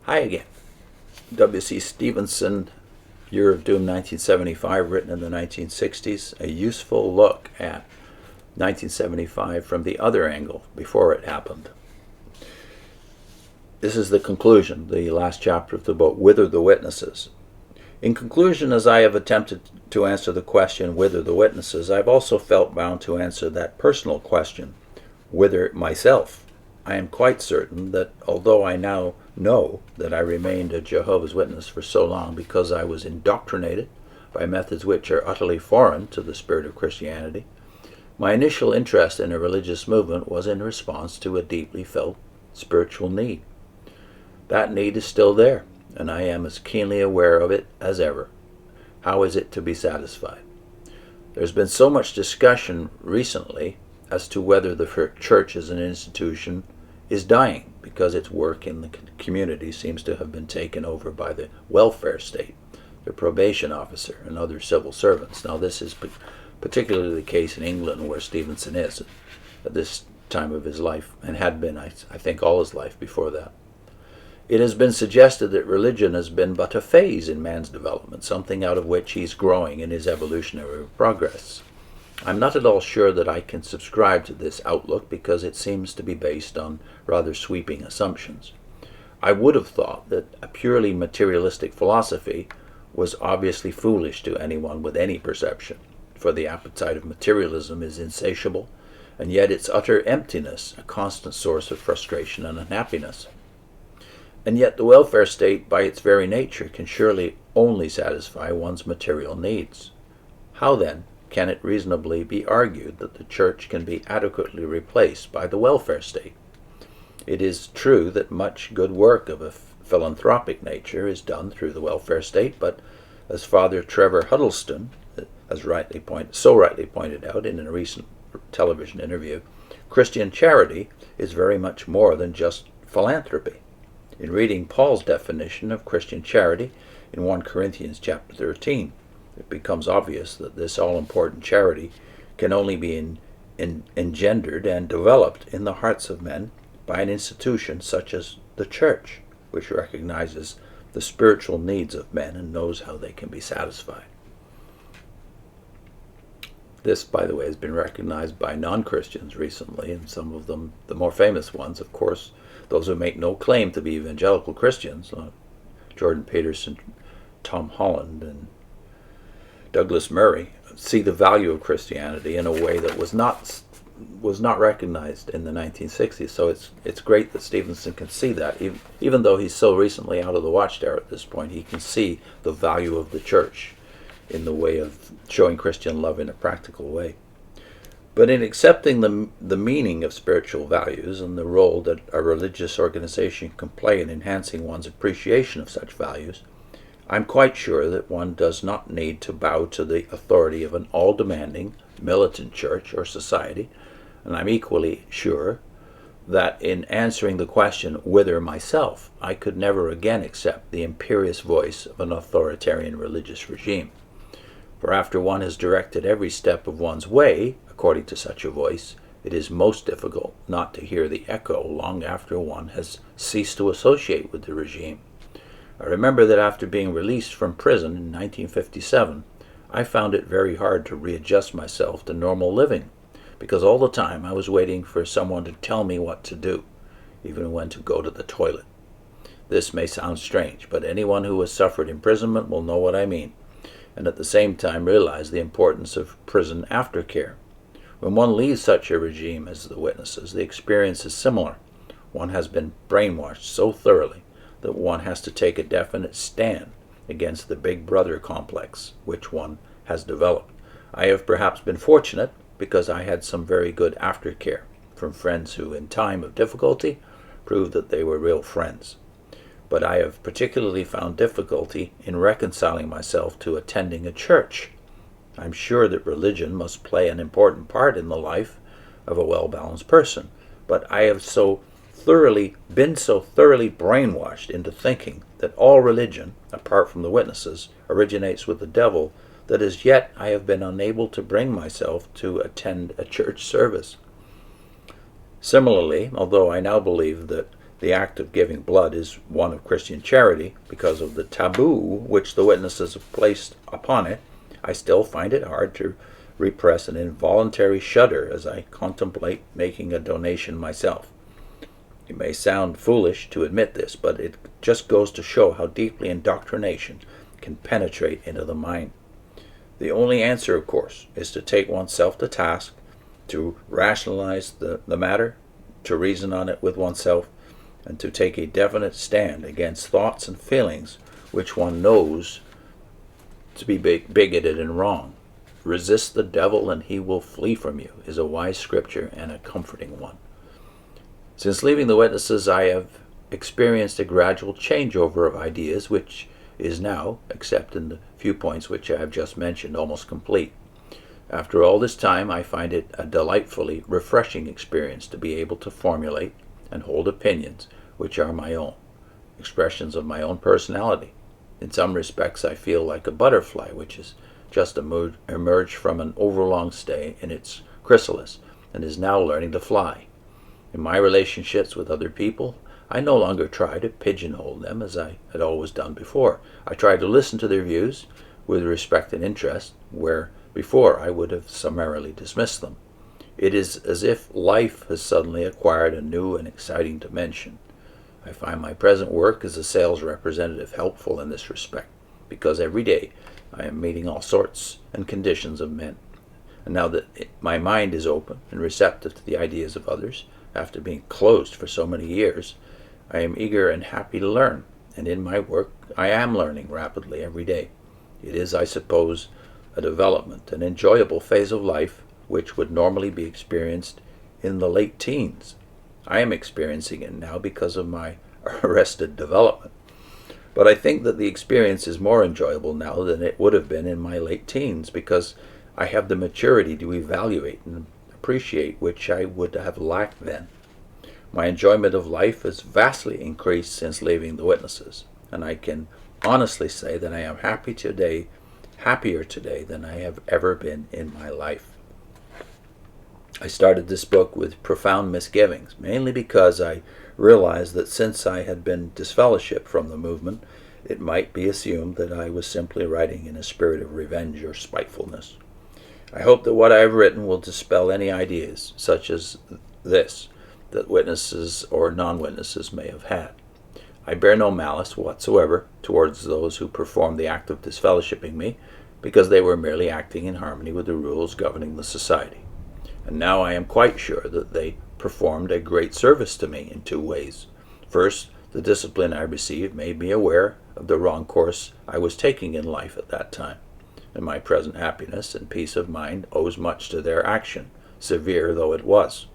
Hi again. W.C. Stevenson, Year of Doom 1975, written in the 1960s. A useful look at 1975 from the other angle, before it happened. This is the conclusion, the last chapter of the book, Whither the Witnesses. In conclusion, as I have attempted to answer the question, whither the witnesses, I've also felt bound to answer that personal question, whither myself. I am quite certain that although I now know that I remained a Jehovah's Witness for so long because I was indoctrinated by methods which are utterly foreign to the spirit of Christianity, my initial interest in a religious movement was in response to a deeply felt spiritual need. That need is still there, and I am as keenly aware of it as ever. How is it to be satisfied? There's been so much discussion recently as to whether the church as an institution is dying because its work in the community seems to have been taken over by the welfare state, the probation officer, and other civil servants. Now, this is particularly the case in England, where Stevenson is at this time of his life, and had been, I think, all his life before that. It has been suggested that religion has been but a phase in man's development, something out of which he's growing in his evolutionary progress. I'm not at all sure that I can subscribe to this outlook because it seems to be based on rather sweeping assumptions. I would have thought that a purely materialistic philosophy was obviously foolish to anyone with any perception, for the appetite of materialism is insatiable, and yet its utter emptiness a constant source of frustration and unhappiness. And yet the welfare state, by its very nature, can surely only satisfy one's material needs. How, then, can it reasonably be argued that the church can be adequately replaced by the welfare state? It is true that much good work of a philanthropic nature is done through the welfare state, but as Father Trevor Huddleston has so rightly pointed out in a recent television interview, Christian charity is very much more than just philanthropy. In reading Paul's definition of Christian charity in 1 Corinthians chapter 13, it becomes obvious that this all-important charity can only be engendered and developed in the hearts of men by an institution such as the church, which recognizes the spiritual needs of men and knows how they can be satisfied. This, by the way, has been recognized by non-Christians recently, and some of them, the more famous ones, of course, those who make no claim to be evangelical Christians, Jordan Peterson, Tom Holland, and Douglas Murray, see the value of Christianity in a way that was not recognized in the 1960s. So it's great that Stevenson can see that. Even though he's so recently out of the Watchtower at this point, he can see the value of the church in the way of showing Christian love in a practical way. But in accepting the meaning of spiritual values and the role that a religious organization can play in enhancing one's appreciation of such values, I'm quite sure that one does not need to bow to the authority of an all-demanding, militant church or society, and I'm equally sure that in answering the question, whither myself, I could never again accept the imperious voice of an authoritarian religious regime. For after one has directed every step of one's way, according to such a voice, it is most difficult not to hear the echo long after one has ceased to associate with the regime. I remember that after being released from prison in 1957, I found it very hard to readjust myself to normal living, because all the time I was waiting for someone to tell me what to do, even when to go to the toilet. This may sound strange, but anyone who has suffered imprisonment will know what I mean, and at the same time realize the importance of prison aftercare. When one leaves such a regime as the witnesses, the experience is similar. One has been brainwashed so thoroughly that one has to take a definite stand against the big brother complex which one has developed. I have perhaps been fortunate because I had some very good aftercare from friends who in time of difficulty proved that they were real friends. But I have particularly found difficulty in reconciling myself to attending a church. I'm sure that religion must play an important part in the life of a well-balanced person, but I have been so thoroughly brainwashed into thinking that all religion, apart from the witnesses, originates with the devil, that as yet I have been unable to bring myself to attend a church service. Similarly, although I now believe that the act of giving blood is one of Christian charity because of the taboo which the witnesses have placed upon it, I still find it hard to repress an involuntary shudder as I contemplate making a donation myself. It may sound foolish to admit this, but it just goes to show how deeply indoctrination can penetrate into the mind. The only answer, of course, is to take oneself to task, to rationalize the matter, to reason on it with oneself, and to take a definite stand against thoughts and feelings which one knows to be bigoted and wrong. Resist the devil and he will flee from you is a wise scripture and a comforting one. Since leaving the witnesses, I have experienced a gradual changeover of ideas, which is now, except in the few points which I have just mentioned, almost complete. After all this time, I find it a delightfully refreshing experience to be able to formulate and hold opinions which are my own, expressions of my own personality. In some respects, I feel like a butterfly which has just emerged from an overlong stay in its chrysalis and is now learning to fly. In my relationships with other people, I no longer try to pigeonhole them as I had always done before. I try to listen to their views with respect and interest, where before I would have summarily dismissed them. It is as if life has suddenly acquired a new and exciting dimension. I find my present work as a sales representative helpful in this respect, because every day I am meeting all sorts and conditions of men. And now that my mind is open and receptive to the ideas of others, after being closed for so many years, I am eager and happy to learn, and in my work I am learning rapidly every day. It is, I suppose, a development, an enjoyable phase of life which would normally be experienced in the late teens. I am experiencing it now because of my arrested development. But I think that the experience is more enjoyable now than it would have been in my late teens, because I have the maturity to evaluate and appreciate which I would have lacked then. My enjoyment of life has vastly increased since leaving the witnesses, and I can honestly say that I am happier today than I have ever been in my life. I started this book with profound misgivings, mainly because I realized that since I had been disfellowshipped from the movement, it might be assumed that I was simply writing in a spirit of revenge or spitefulness. I hope that what I have written will dispel any ideas, such as this, that witnesses or non-witnesses may have had. I bear no malice whatsoever towards those who performed the act of disfellowshipping me, because they were merely acting in harmony with the rules governing the society. And now I am quite sure that they performed a great service to me in two ways. First, the discipline I received made me aware of the wrong course I was taking in life at that time, and my present happiness and peace of mind owes much to their action, severe though it was.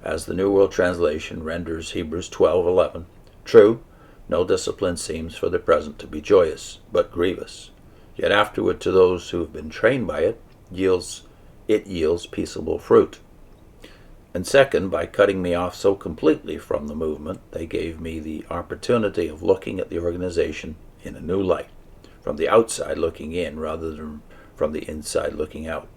As the New World Translation renders Hebrews 12:11, true, no discipline seems for the present to be joyous, but grievous. Yet afterward to those who have been trained by it yields peaceable fruit. And second, by cutting me off so completely from the movement, they gave me the opportunity of looking at the organization in a new light, from the outside looking in rather than from the inside looking out.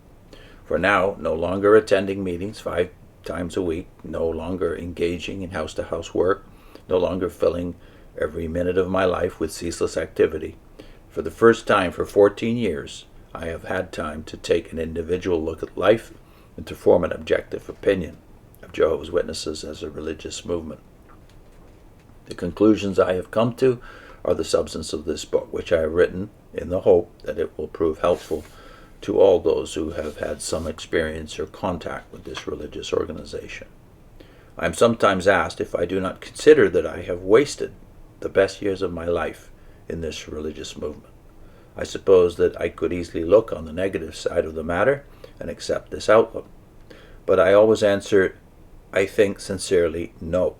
For now, no longer attending meetings 5 times a week, no longer engaging in house-to-house work, no longer filling every minute of my life with ceaseless activity, for the first time for 14 years, I have had time to take an individual look at life and to form an objective opinion of Jehovah's Witnesses as a religious movement. The conclusions I have come to are the substance of this book, which I have written in the hope that it will prove helpful to all those who have had some experience or contact with this religious organization. I am sometimes asked if I do not consider that I have wasted the best years of my life in this religious movement. I suppose that I could easily look on the negative side of the matter and accept this outlook. But I always answer, I think sincerely, no.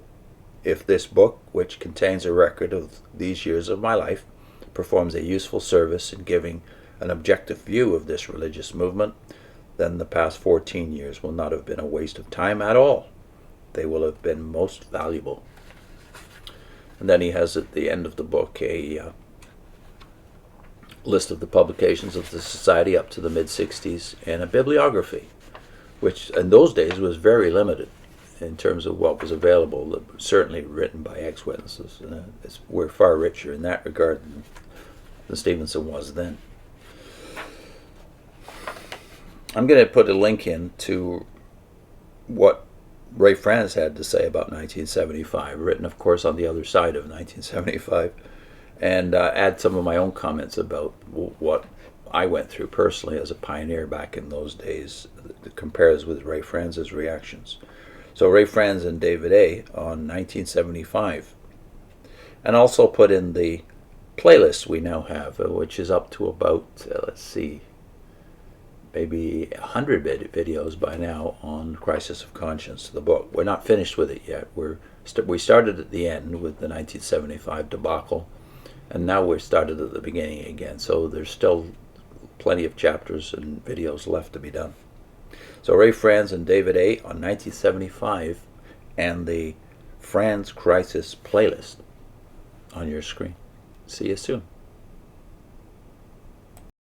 If this book, which contains a record of these years of my life, performs a useful service in giving an objective view of this religious movement, then the past 14 years will not have been a waste of time at all. They will have been most valuable. And then he has at the end of the book a list of the publications of the society up to the mid-60s and a bibliography, which in those days was very limited. in terms of what was available, certainly written by ex-witnesses. We're far richer in that regard than Stevenson was then. I'm going to put a link in to what Ray Franz had to say about 1975, written, of course, on the other side of 1975, and add some of my own comments about what I went through personally as a pioneer back in those days, that compares with Ray Franz's reactions. So Ray Franz and David A. on 1975. And also put in the playlist we now have, which is up to about, let's see, maybe 100 videos by now on Crisis of Conscience, the book. We're not finished with it yet. We started at the end with the 1975 debacle, and now we're started at the beginning again. So there's still plenty of chapters and videos left to be done. So Ray Franz and David A. on 1975, and the Franz Crisis playlist on your screen. See you soon.